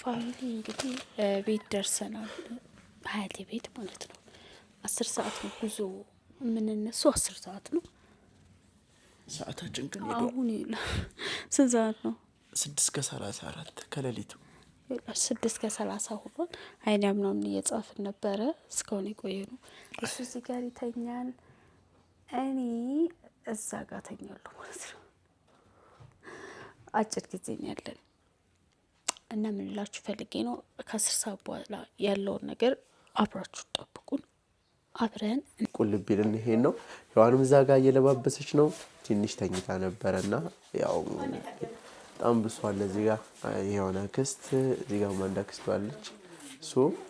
ፋሚሊ እንግዲህ ቤት ደርሰናል። ሀያቴ ቤት ማለት ነው። 10 ሰዓት ነው ጉዞ የምንነሳው 10 ሰዓት ነው። ሰዓታችን ግን አሁን ስንት ሰዓት ነው? 6:34 ከሌሊቱ 6:30 ሆኗል። አይና ምናምን እየጻፍን ነበረ እስካሁን የቆየነው። እሱ እዚህ ጋር ይተኛል፣ እኔ እዛ ጋር ተኛለሁ ማለት ነው። አጭር ጊዜ ነው ያለን እና ምን ላችሁ ፈልጌ ነው ከ10 ሰዓት በኋላ ያለውን ነገር አብራችሁ ጠብቁን። አብረን ቁልቢልን ይሄን ነው ሔዋንም እዛ ጋር እየለባበሰች ነው። ትንሽ ተኝታ ነበርና ያው በጣም ብሷል። እዚህ ጋር የሆነ ክስት እዚህ ጋር ማንዳ ክስት አለች።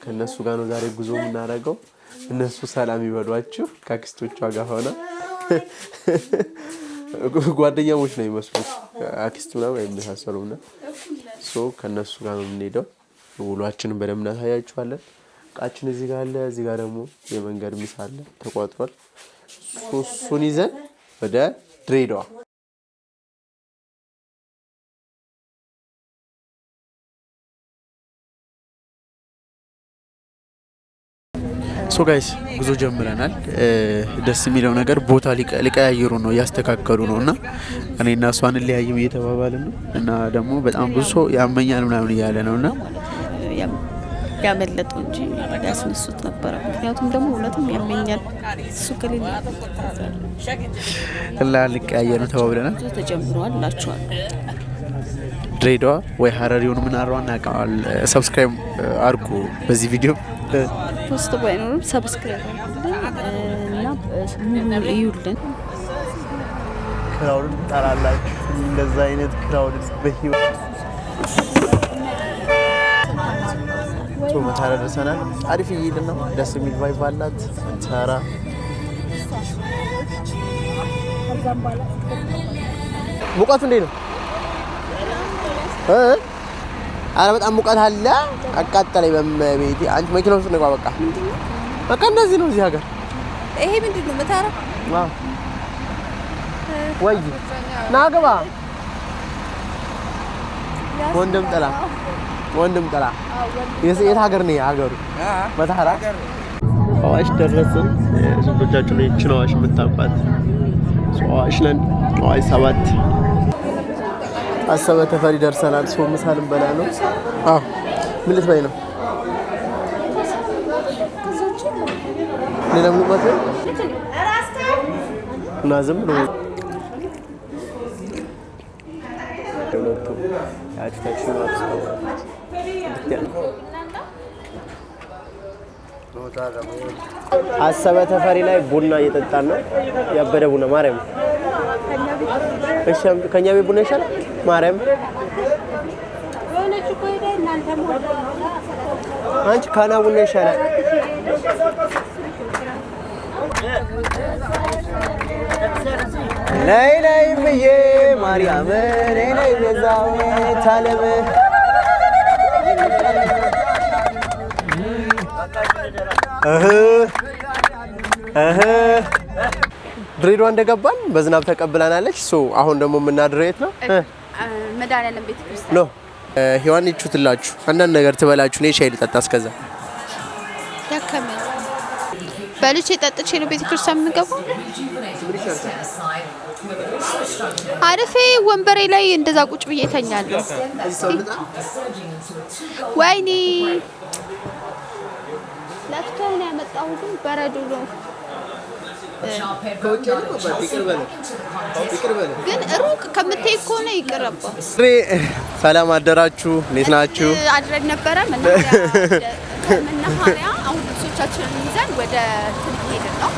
ከነሱ ጋር ነው ዛሬ ጉዞ የምናደርገው። እነሱ ሰላም ይበሏችሁ ከክስቶቿ ጋር ሆነ ጓደኛሞች ነው የሚመስሉት። አክስቱና ወይ የሚያሳሰሩና ከነሱ ጋር ነው የምንሄደው። ውሏችንን በደንብ እናሳያችኋለን። እቃችን እዚህ ጋር አለ። እዚህ ጋር ደግሞ የመንገድ ምሳ አለ ተቋጥሯል። እሱን ይዘን ወደ ድሬዳዋ ጋይስ ጉዞ ጀምረናል። ደስ የሚለው ነገር ቦታ ሊቀያየሩ ነው እያስተካከሉ ነውና እኔና እሷን ለያይም እየተባባልን ነው እና ደግሞ በጣም ብዙ ሰው ያመኛል ምናምን እያለ ነውና ያመለጠው እንጂ ያስነሱት ነበር። ምክንያቱም ደግሞ እውነትም ያመኛል እሱ ከሌለ ሊቀያየር ነው ተባብለናል። ተጀምሯል ላችኋል። ድሬዳዋ ወይ ሀረሪውን ምን አሯና አቃል ሰብስክራይብ አድርጉ። በዚህ ቪዲዮ ፖስት ባይኖርም ሰብስክራይብ እና ሙሉ ይዩልን። ክራውድ ታላላችሁ እንደዛ አይነት ክራውድ በህይወት መታራ ደርሰናል። አሪፍ እየሄድን ነው። ደስ የሚል ቫይብ አላት ተራ። ሙቀቱ እንዴት ነው? አረ በጣም ሙቀት አለ። አቃጠለኝ በመቤቴ። አንቺ መኪና ውስጥ ነው በቃ እንደዚህ ነው እዚህ ሀገር። ይሄ ምንድን ነው መታራ? አዎ ወይ ናገባ ወንድም ጥላ የት ሀገር ነው ሀገሩ? መታራ አዋሽ ደረስን። ስንቶቻችሁ ነው ይችላል አዋሽ የምታውቋት? አዋሽ ነን። አዋሽ 7 አሰበ ተፈሪ ደርሰናል። ምሳልን በላ ነው። አዎ ምን ልትበይ ነው? ሌላ ምን ማለት ነው? እና ዝም ብሎ አሰበ ተፈሪ ላይ ቡና እየጠጣን ነው። ያበደ ቡና ማርያም። እሺ ከኛ ቤት ቡና ይሻላል ማርያም። አንቺ ካና ቡና ይሻላል። ላይ ብዬ ማርያም ላይ በዛው ታለም ድሬዳዋ እንደገባን በዝናብ ተቀብላናለች። አሁን ደግሞ የምናድረው የት ነው? መድኃኒዓለም ቤተክርስቲያን ነው። ሔዋን ይቹትላችሁ አንዳንድ ነገር ትበላችሁ። እኔ ሻይ ልጠጣ እስከዛ ያከመኝ በልቼ ጠጥቼ ነው ቤተክርስቲያን የምገባው። አረፌ ወንበሬ ላይ እንደዛ ቁጭ ብዬ ተኛለሁ። ወይኔ ለፍተን ያመጣሁት በረዶ ነው። ግን ሩቅ ከምትሄድ ከሆነ ይቅርባ። ሰላም አደራችሁ። እንዴት ናችሁ? አድረን ነበረ መናኸሪያ። አሁን ልብሶቻችንን ይዘን ወደ ሄድን ነው።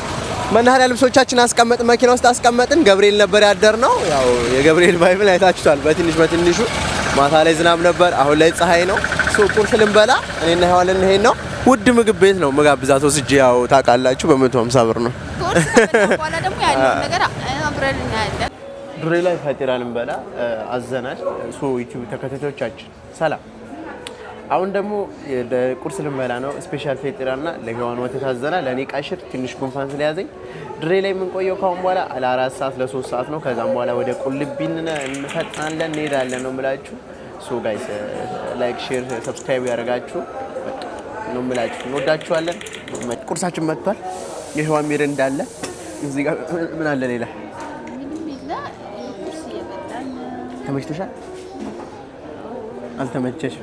መናኸሪያ ልብሶቻችን አስቀመጥን፣ መኪና ውስጥ አስቀመጥን። ገብርኤል ነበር ያደርነው። ያው የገብርኤል ባይብል አይታችኋል። በትንሹ ማታ ላይ ዝናብ ነበር፣ አሁን ላይ ፀሐይ ነው። ቁርስ ልንበላ እኔና ሔዋን ልንሄድ ነው። ውድ ምግብ ቤት ነው መጋብዛት ወስጄ ያው ታውቃላችሁ በ150 ብር ነው። ቁርስ በኋላ ደግሞ ያለው ነገር አብረን እናያለን። ድሬ ላይ ፈጢራ ልንበላ አዘናል። ዩቲዩብ ተከታታዮቻችን ሰላም። አሁን ደግሞ ቁርስ ልንበላ ነው። ስፔሻል ፈጢራና ለሔዋን ወተት አዘናል። ለኔ ቃሽር ትንሽ ጉንፋን ስለያዘኝ ድሬ ላይ የምንቆየው ካሁን በኋላ ለ4 ሰዓት ለ3 ሰዓት ነው። ከዛም በኋላ ወደ ቁልቢን እንፈጥናለን እንሄዳለን ነው የምላችሁ። ሶ ጋይስ ላይክ ሼር ሰብስክራይብ ያደርጋችሁ ነው የምላችሁ። እንወዳችኋለን። ቁርሳችን መጥቷል። የህዋን ሚር እንዳለ እዚህ ጋር ምን አለ ሌላ ተመችቶሻል? አልተመቸሽ?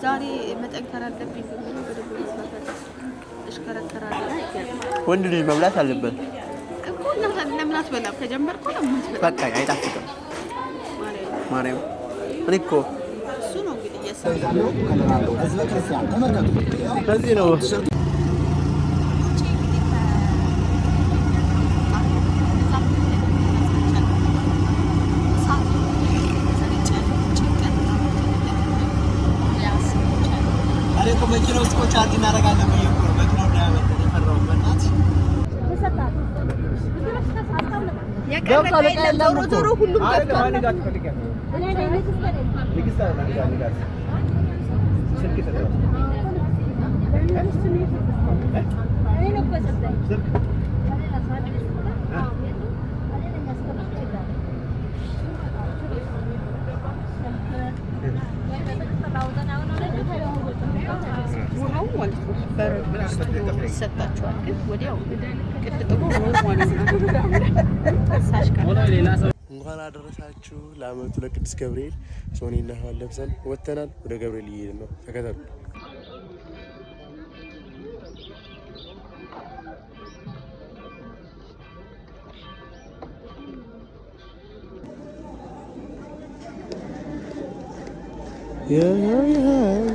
ዛሬ መጠንከር አለብኝ ብሎ ወንድ ልጅ መብላት አለበት እኮ። ለምን አትበላም? ከጀመርኩ ለምን አትበላም? በቃ አይጣፍጥም። ማርያም እኔ እኮ እሱ ነው እንግዲህ እየሰራው በዚህ ነው። መኪና ውስጥ እኮ ቻርጅ እናደርጋለን ብዬሽ እኮ ነው። መኪናው እንዳያመልጥ የፈራሁት በእናትሽ። ዞሮ ሁሉም ገብቷል። ይሰጣቸዋል ግን ወዲያው ቅጥጥሞ እንኳን አደረሳችሁ ለዓመቱ ለቅዱስ ገብርኤል። ሶኔና ህዋን ለብሰን ወጥተናል። ወደ ገብርኤል እየሄድን ነው። ተከተሉ።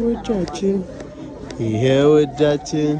ውጫችን ይሄ ውዳችን